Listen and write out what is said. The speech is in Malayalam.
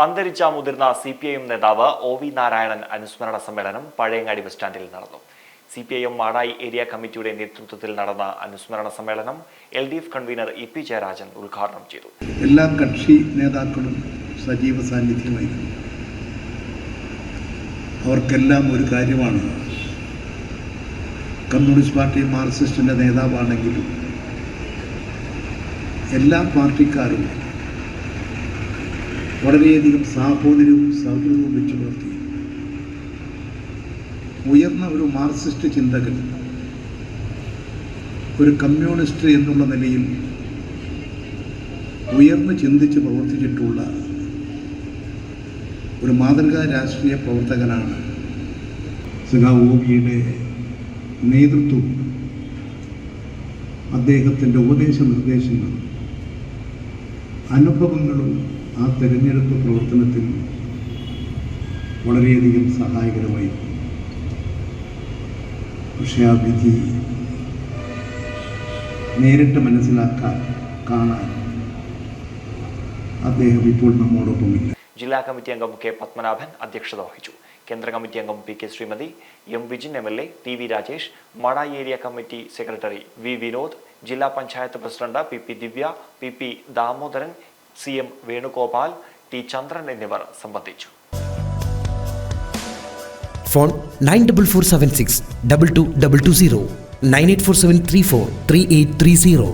അന്തരിച്ച മുതിർന്ന CPIM നേതാവ് OV നാരായണൻ അനുസ്മരണ സമ്മേളനം പഴയങ്ങാടി ബസ് സ്റ്റാൻഡിൽ നടന്നു. CPIM മാടായി ഏരിയ കമ്മിറ്റിയുടെ നേതൃത്വത്തിൽ നടന്ന അനുസ്മരണ സമ്മേളനം LDF കൺവീനർ EP ജയരാജൻ ഉദ്ഘാടനം ചെയ്തു. എല്ലാ കക്ഷി നേതാക്കളും സജീവ സാന്നിധ്യമായിരുന്നു. അവർക്കെല്ലാം ഒരു കാര്യമാണ്, കമ്മ്യൂണിസ്റ്റ് പാർട്ടി മാർക്സിസ്റ്റിൻ്റെ നേതാവാണെങ്കിലും എല്ലാ പാർട്ടിക്കാരും വളരെയധികം സാഹോദര്യവും സൗഹൃദവും വെച്ചു പുലർത്തി ഉയർന്ന ഒരു മാർക്സിസ്റ്റ് ചിന്തകൻ, ഒരു കമ്മ്യൂണിസ്റ്റ് എന്നുള്ള നിലയിൽ ഉയർന്ന് ചിന്തിച്ച് പ്രവർത്തിച്ചിട്ടുള്ള ഒരു മാതൃകാ രാഷ്ട്രീയ പ്രവർത്തകനാണ്. സഖാവ് OVയുടെ നേതൃത്വം, അദ്ദേഹത്തിൻ്റെ ഉപദേശ നിർദ്ദേശങ്ങളും അനുഭവങ്ങളും ആ തെരഞ്ഞെടുപ്പ് പ്രവർത്തനത്തിൽ വളരെയധികം സഹായകരമായി. പക്ഷേ ആ വിധി നേരിട്ട് മനസ്സിലാക്കാൻ, കാണാൻ അദ്ദേഹം ഇപ്പോൾ നമ്മോടൊപ്പമില്ല. ജില്ലാ കമ്മിറ്റി അംഗം K. പത്മനാഭൻ അധ്യക്ഷത വഹിച്ചു. കേന്ദ്ര കമ്മിറ്റി അംഗം PK Shrimati, M. Vijin MLA, TV Rajesh, Madayi area committee secretary V. Vinod, ജില്ലാ പഞ്ചായത്ത് പ്രസിഡന്റ് PP ദിവ്യ, PP Damodaran, CM Venugopal, T. ചന്ദ്രൻ എന്നിവർ സംബന്ധിച്ചു. ഫോൺ 9447622220 9847343830.